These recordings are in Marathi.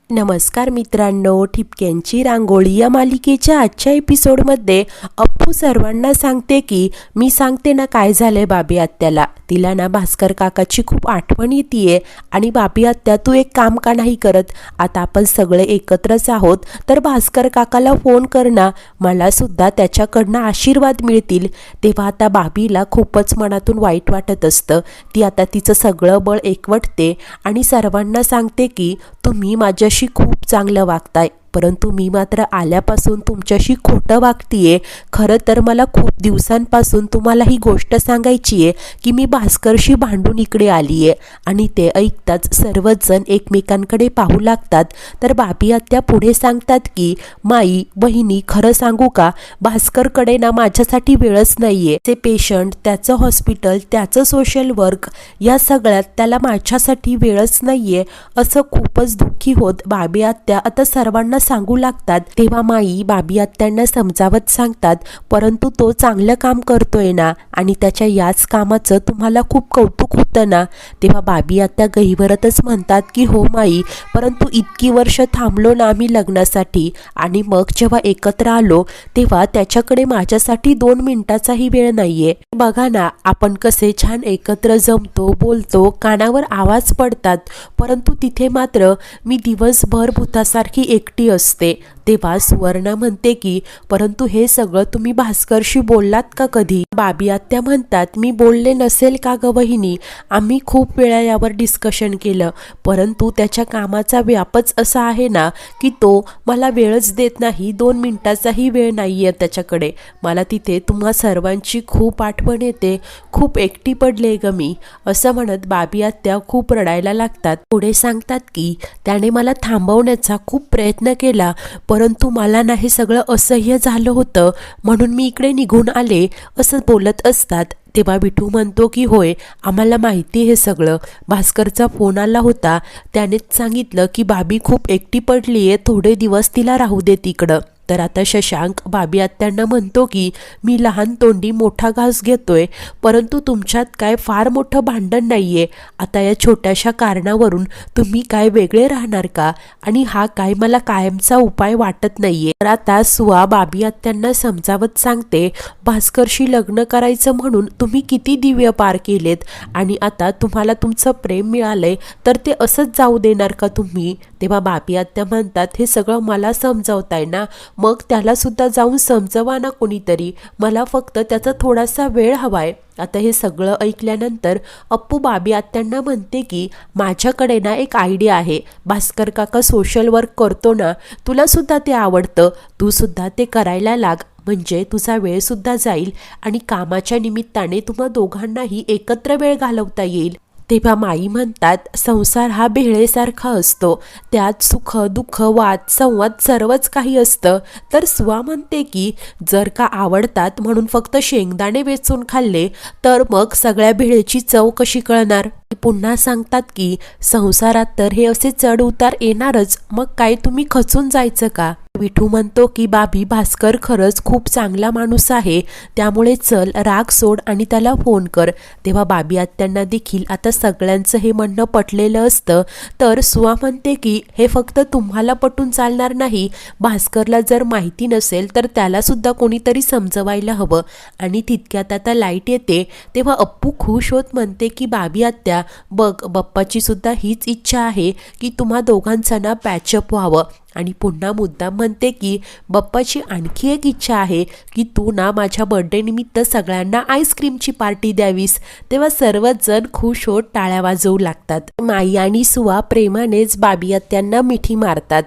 नमस्कार मित्रांनो, ठिपक्यांची रांगोळी या मालिकेच्या आजच्या एपिसोडमध्ये अप्पू सर्वांना सांगते की मी सांगते ना काय झालंय बाबी आत्याला. तिला ना भास्कर काकाची खूप आठवण येते आणि बाबी आत्या तू एक काम का नाही करत, आता आपण सगळे एकत्रच आहोत तर भास्कर काकाला फोन कर ना, मला सुद्धा त्याच्याकडनं आशीर्वाद मिळतील. तेव्हा आता बाबीला खूपच मनातून वाईट वाटत असतं. ती आता तिचं सगळं बळ एकवटते आणि सर्वांना सांगते की तुम्ही माझ्याशी खूप चांगलं वागताय, परंतु मी मात्र आल्यापासून तुमच्याशी खोटं वागतीये. खरं तर मला खूप दिवसांपासून तुम्हाला ही गोष्ट सांगायची आहे की मी भास्करशी भांडून इकडे आली आहे. आणि ते ऐकताच सर्वच जण एकमेकांकडे पाहू लागतात. तर बाबी आत्या पुढे सांगतात की माई बहिणी, खरं सांगू का, भास्करकडे ना माझ्यासाठी वेळच नाहीये. ते पेशंट, त्याचं हॉस्पिटल, त्याचं सोशल वर्क, या सगळ्यात त्याला माझ्यासाठी वेळच नाहीये. असं खूपच दुःखी होत बाबी आत्या आता सर्वांना सांगू लागतात. तेव्हा माई बाबी आत्यांना समजावत सांगतात, परंतु तो चांगलं काम करतोय ना आणि त्याच्या याच कामाचं तुम्हाला खूप कौतुक होतं ना. तेव्हा बाबी आत्या गहिवरतच म्हणतात की हो माई, परंतु इतकी वर्ष थांबलो ना आम्ही लग्नासाठी आणि मग जेव्हा एकत्र आलो तेव्हा त्याच्याकडे माझ्यासाठी 2 मिनिटाचाही वेळ नाहीये. बघा ना, आपण कसे छान एकत्र जमतो, बोलतो, कानावर आवाज पडतात, परंतु तिथे मात्र मी दिवसभर भूतासारखी एकटी असते. तेव्हा सुवर्णा म्हणते की परंतु हे सगळं तुम्ही भास्करशी बोललात का कधी? बाबी आत्या म्हणतात, मी बोलले नसेल का ग वहिनी, आम्ही खूप वेळा यावर डिस्कशन केलं, परंतु त्याच्या कामाचा व्यापच असा आहे ना की तो मला वेळच देत नाही. 2 मिनिटाचाही वेळ नाहीये त्याच्याकडे. मला तिथे तुम्हा सर्वांची खूप आठवण येते, खूप एकटी पडले ग मी. असं म्हणत बाबी आत्या खूप रडायला लागतात. पुढे सांगतात की त्याने मला थांबवण्याचा खूप प्रयत्न केला, परंतु मला ना हे सगळं असह्य झालं होतं म्हणून मी इकडे निघून आले, असं बोलत असतात. तेव्हा विठू म्हणतो की होय, आम्हाला माहिती हे सगळं. भास्करचा फोन आला होता, त्यानेच सांगितलं की बाबी खूप एकटी पडलीये, थोडे दिवस तिला राहू दे तिकडं. तर आता शशांक बाबी आत्यांना म्हणतो की मी लहान तोंडी मोठा घास घेतोय, परंतु तुमच्यात काय फार मोठं भांडण नाहीये. आता या छोट्याशा कारणावरून तुम्ही काय वेगळे राहणार का? आणि हा काय मला कायमचा उपाय वाटत नाहीये. तर आता सुआ बाबी आत्यांना समजावत सांगते, भास्करशी लग्न करायचं म्हणून तुम्ही किती दिव्य पार केलेत आणि आता तुम्हाला तुमचं प्रेम मिळालंय तर ते असंच जाऊ देणार का तुम्ही? तेव्हा बाबी आत्या म्हणतात, हे सगळं मला समजावताय ना, मग त्याला सुद्धा जाऊन समजवा ना कोणीतरी, मला फक्त त्याचा थोडासा वेळ हवाय. आता हे सगळं ऐकल्यानंतर अप्पू बाबी आत्यांना म्हणते की माझ्याकडे ना एक आयडिया आहे. भास्कर काका सोशल वर्क करतो ना, तुला सुद्धा ते आवडतं, तू सुद्धा ते करायला लाग, म्हणजे तुझा वेळ सुद्धा जाईल आणि कामाच्या निमित्ताने तुम्हा दोघांनाही एकत्र वेळ घालवता येईल. तेव्हा माई म्हणतात, संसार हा भेळेसारखा असतो, त्यात सुख दुःख वाद संवाद सर्वच काही असतं. तर सुवा म्हणते की जर का आवडतात म्हणून फक्त शेंगदाणे वेचून खाल्ले तर मग सगळ्या भेळेची चव कशी कळणार? पुन्हा सांगतात की संसारात तर हे असे चढ उतार येणारच, मग काय तुम्ही खचून जायचं का? विठू म्हणतो की बाबी, भास्कर खरंच खूप चांगला माणूस आहे, त्यामुळे चल राग सोड आणि त्याला फोन कर. तेव्हा बाबी आत्यांना देखील आता सगळ्यांचं हे म्हणणं पटलेलं असतं. तर सुआ म्हणते की हे फक्त तुम्हाला पटून चालणार नाही, भास्करला जर माहिती नसेल तर त्याला सुद्धा कोणीतरी समजवायला हवं. आणि तितक्यात आता लाईट येते. तेव्हा अप्पू खुश होत म्हणते की बाबी आत्या बघ, बप्पाची सुद्धा हीच इच्छा आहे की तुम्हा दोघांचं ना पॅचअप व्हावं. आणि पुन्हा मुद्दाम म्हणते की बप्पाची आणखी एक इच्छा आहे की तू ना माझ्या बर्थडे निमित्त सगळ्यांना आईस्क्रीमची पार्टी द्यावीस. तेव्हा सर्वच जण खुश होत टाळ्या वाजवू लागतात. माई आणि सुआ प्रेमानेच बाबी आत्यांना मिठी मारतात.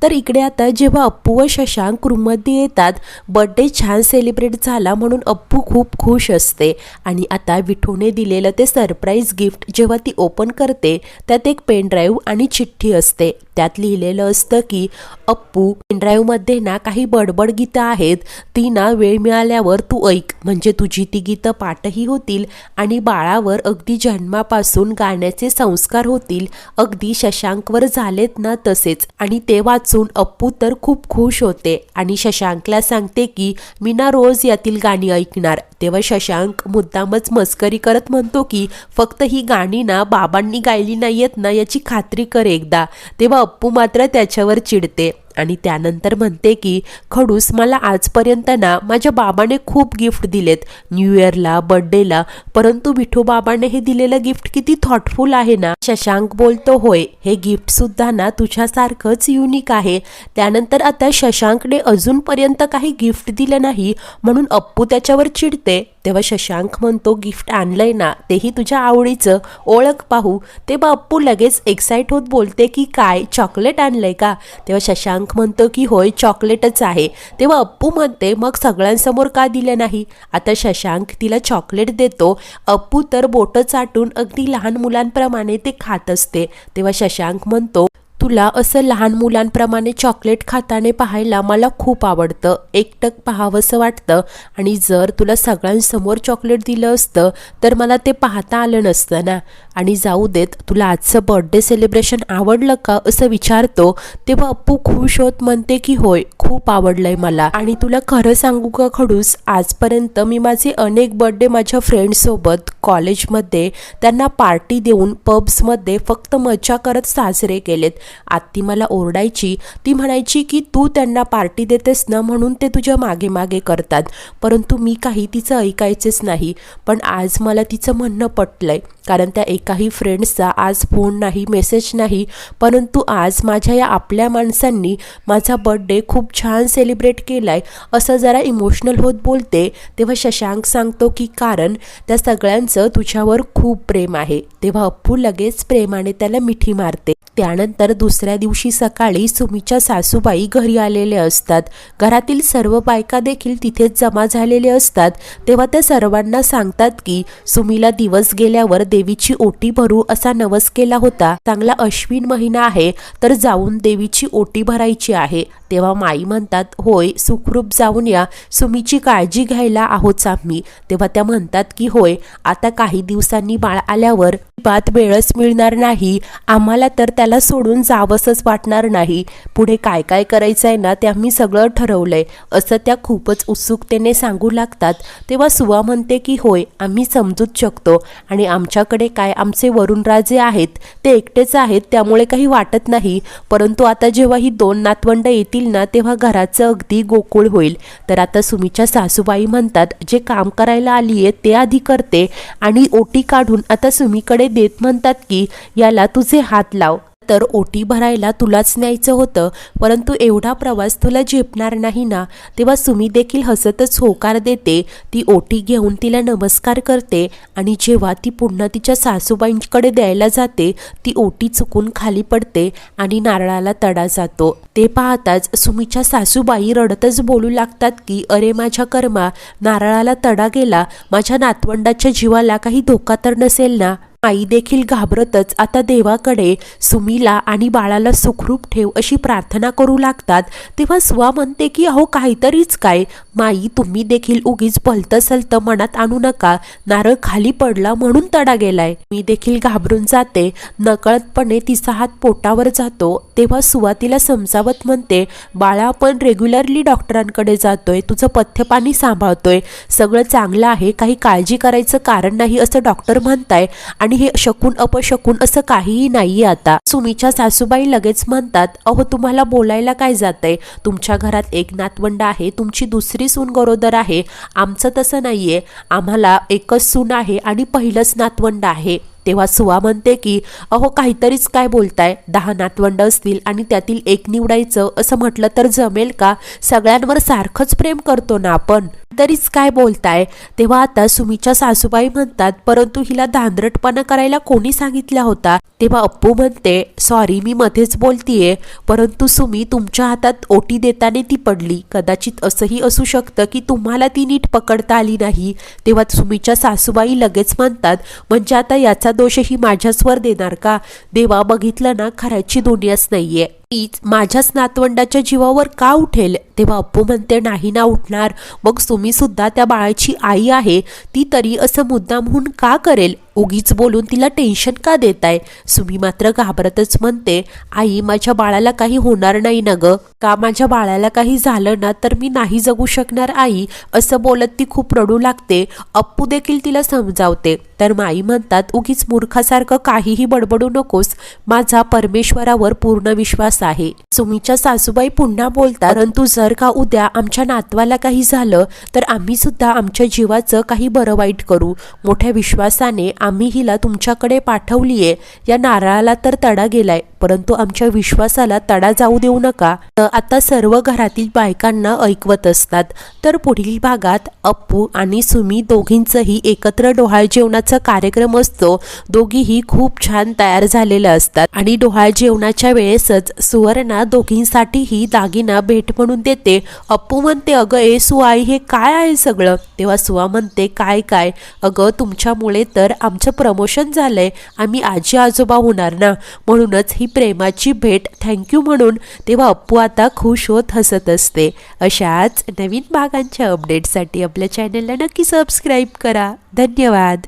तर इकडे आता जेव्हा अप्पू व शशांक रूममध्ये येतात, बर्थडे छान सेलिब्रेट झाला म्हणून अप्पू खूप खुश असते. आणि आता विठूने दिलेलं ते सरप्राईज गिफ्ट जेव्हा ती ओपन करते त्यात एक पेन ड्राईव्ह आणि चिठ्ठी असते. त्यात लिहिलेलं असतं की अप्पू, पेनड्राईव्ह मध्ये ना काही बडबड गीतं आहेत, ती ना वेळ मिळाल्यावर तू ऐक, म्हणजे तुझी ती गीतं पाठही होतील आणि बाळावर अगदी जन्मापासून गाण्याचे संस्कार होतील, अगदी शशांकवर झालेत ना तसेच. आणि ते वाचून अप्पू तर खूप खुश होते आणि शशांकला सांगते की मी ना रोज यातील गाणी ऐकणार. तेव्हा शशांक मुद्दामच मस्करी करत म्हणतो की फक्त ही गाणी ना बाबांनी गायली नाहीयेत ना याची खात्री कर एकदा. तेव्हा अप्पू मात्र त्याच्यावर चिडते आणि त्यानंतर म्हणते की खडूस, मला आजपर्यंत ना माझ्या बाबाने खूप गिफ्ट दिलेत, न्यू इयरला, बर्थडेला, परंतु विठू बाबाने हे दिलेलं गिफ्ट किती थॉटफुल आहे ना. शशांक बोलतो, होय, हे गिफ्ट सुद्धा ना तुझ्यासारखंच युनिक आहे. त्यानंतर आता शशांकने अजूनपर्यंत काही गिफ्ट दिलं नाही म्हणून अप्पू त्याच्यावर चिडते. तेव्हा शशांक म्हणतो, गिफ्ट आणलंय ना, तेही तुझ्या आवडीचं, ओळख पाहू. तेव्हा अप्पू लगेच एक्साइट होत बोलते की काय, चॉकलेट आणलंय का? तेव्हा शशांक म्हणतो की होय, चॉकलेटच आहे. तेव्हा अप्पू म्हणते, मग सगळ्यांसमोर का दिलं नाही? आता शशांक तिला चॉकलेट देतो. अप्पू तर बोटं चाटून अगदी लहान मुलांप्रमाणे ते खात असते. तेव्हा शशांक म्हणतो, तुला असं लहान मुलांप्रमाणे चॉकलेट खाताने पाहायला मला खूप आवडतं, एकटक पाहावंसं वाटतं, आणि जर तुला सगळ्यांसमोर चॉकलेट दिलं असतं तर मला ते पाहता आलं नसतं ना. आणि जाऊ देत, तुला आजचं बर्थडे सेलिब्रेशन आवडलं का असं विचारतो. तेव्हा अप्पू खुश होत म्हणते की होय, खूप आवडलंय मला. आणि तुला खरं सांगू का खडूस, आजपर्यंत मी माझे अनेक बर्थडे माझ्या फ्रेंड्ससोबत कॉलेजमध्ये त्यांना पार्टी देऊन पब्समध्ये फक्त मजा करत साजरे केलेत. आत्ती मला ओरडायची, ती म्हणायची की तू त्यांना पार्टी देतेस ना म्हणून ते तुझ्या मागे मागे करतात, परंतु मी काही तिचं ऐकायचेच नाही. पण आज मला तिचं म्हणणं पटलंय, कारण त्या एकाही फ्रेंड्सचा आज फोन नाही, मेसेज नाही, परंतु आज माझ्या या आपल्या माणसांनी माझा बर्थडे खूप छान सेलिब्रेट केलाय असं जरा इमोशनल होत बोलते. तेव्हा शशांक सांगतो की कारण त्या सगळ्यांचं तुझ्यावर खूप प्रेम आहे. तेव्हा अप्पू लगेच प्रेमाने त्याला मिठी मारते. त्यानंतर दुसऱ्या दिवशी सकाळी सुमीच्या सासूबाई घरी आलेले असतात. घरातील सर्व बायका देखील तिथेच जमा झालेले असतात. तेव्हा त्या सर्वांना सांगतात की सुमीला दिवस गेल्यावर देवीची ओटी भरू असा नवस केला होता, चांगला अश्विन महिना आहे तर जाऊन देवीची ओटी भरायची आहे. तेव्हा माई म्हणतात, होय, सुखरूप जाऊन या, सुमीची काळजी घ्यायला आहोत आम्ही. तेव्हा त्या म्हणतात की होय, आता काही दिवसांनी बाळ आल्यावर बात वेळच मिळणार नाही आम्हाला, तर त्याला सोडून जावंसच वाटणार नाही. पुढे काय काय करायचं आहे ना ते आम्ही सगळं ठरवलंय असं त्या खूपच उत्सुकतेने सांगू लागतात. तेव्हा सुवा म्हणते की होय, आम्ही समजूच शकतो आणि आमच्याकडे काय आमचे वरुणराजे आहेत ते एकटेच आहेत, त्यामुळे काही वाटत नाही, परंतु आता जेव्हा ही दोन नातवंड येतील ना तेव्हा घराचं अगदी गोकुळ होईल. तर आता सुमीच्या सासूबाई म्हणतात, जे काम करायला आली आहे ते आधी करते, आणि ओटी काढून आता सुमीकडे देत म्हणतात की याला तुझे हात लाव. तर ओटी भरायला तुलाच न्यायचं होतं, परंतु एवढा प्रवास तुला झेपणार नाही ना. तेव्हा सुमी देखील हसतच होकार देते. ती ओटी घेऊन तिला नमस्कार करते आणि जेव्हा ती पुन्हा तिच्या सासूबाईंकडे द्यायला जाते ती ओटी चुकून खाली पडते आणि नारळाला तडा जातो. ते पाहताच सुमीच्या सासूबाई रडतच बोलू लागतात की अरे माझ्या कर्मा, नारळाला तडा गेला, माझ्या नातवंडाच्या जीवाला काही धोका तर नसेल ना. आई देखील घाबरतच आता देवाकडे सुमीला आणि बाळाला सुखरूप ठेव अशी प्रार्थना करू लागतात. तेव्हा सुवा म्हणते की अहो काहीतरीच काय माई, तुम्ही देखील उगीच भलतं सलतं मनात आणू नका, नारळ खाली पडला म्हणून तडा गेलाय. मी देखील घाबरून जाते. नकळतपणे तिचा हात पोटावर जातो. तेव्हा सुवा तिला समजावत म्हणते, बाळा, आपण रेग्युलरली डॉक्टरांकडे जातोय, तुझं पथ्यपाणी सांभाळतोय, सगळं चांगलं आहे, काही काळजी करायचं कारण नाही असं डॉक्टर म्हणताय, आणि हे शकून अपशकून असं काहीही नाहीये. आता सुमीच्या सासूबाई लगेच म्हणतात, अहो तुम्हाला बोलायला काय जातंय, तुमच्या घरात एक नातवंड आहे, तुमची दुसरी सून गरोदर आहे, आमचं तसं नाहीये, आम्हाला एकच सून आहे आणि पहिलंच नातवंड आहे. तेव्हा सुवा म्हणते की अहो काहीतरीच काय बोलताय, 10 नातवंड असतील आणि त्यातील एक निवडायचं असं म्हटलं तर जमेल का, सगळ्यांवर सारखंच प्रेम करतो ना आपण, तरीच काय बोलताय. तेव्हा आता सुमीच्या सासूबाई म्हणतात, परंतु हिला धांदरटपणा करायला कोणी सांगितला होता. तेव्हा अप्पू म्हणते, सॉरी मी मध्येच बोलतीये, परंतु सुमी तुमच्या हातात ओटी देताना ती पडली, कदाचित असंही असू शकतं की तुम्हाला ती नीट पकडता आली नाही. तेव्हा सुमीच्या सासूबाई लगेच म्हणतात, म्हणजे आता याचा दोषही माझ्याचवर देणार का. देवा, बघितलं ना, खऱ्याची दुनियाच नाहीये, मीच माझ्याच नातवंडाच्या जीवावर का उठेल? तेव्हा अप्पू म्हणते नाही ना उठणार. मग सुमी सुद्धा त्या बाळाची आई आहे, ती तरी असं मुद्दामहून का करेल? उगीच बोलून तिला टेन्शन का देताय? सुमी मात्र घाबरतच म्हणते आई माझ्या बाळाला काही होणार नाही ना ग, का माझ्या बाळाला काही झालं ना तर मी नाही जगू शकणार आई, असं बोलत ती खूप रडू लागते. अप्पू देखील तिला समजावते. तर माई म्हणतात उगीच मूर्खासारखं काहीही बडबडू नकोस, माझा परमेश्वरावर पूर्ण विश्वास आहे. सुमीच्या सासूबाई पुन्हा बोलतात परंतु जर का उद्या आमच्या नातवाला काही झालं तर आम्ही सुद्धा आमच्या जीवाचं काही बरं वाईट करू. मोठ्या विश्वासाने आम्ही हिला तुमच्याकडे पाठवलीये. या नारळाला तर तडा गेलाय परंतु आमच्या विश्वासाला तडा जाऊ देऊ नका. आता सर्व घरातील बायकांना ऐकवत असतात. तर पुढील भागात अप्पू आणि सुमी दोघींचंही एकत्र डोहाळ जेवणाचा कार्यक्रम असतो. दोघीही खूप छान तयार झालेल्या असतात आणि डोहाळ जेवणाच्या वेळेसच सुवर्णा दोघींसाठीही दागिना भेट म्हणून देते. अप्पू म्हणते अगं ए सुआई हे काय आहे सगळं? तेव्हा सुआ म्हणते काय काय अगं तुमच्यामुळे तर आमचं प्रमोशन झालंय, आम्ही आजी आजोबा होणार ना, म्हणूनच ही प्रेमाची भेट थँक्यू म्हणून. तेव्हा अप्पू आता खुश होत हसत असते. अशाच नवीन भागांच्या अपडेटसाठी आपल्या चॅनलला नक्की सबस्क्राईब करा. धन्यवाद.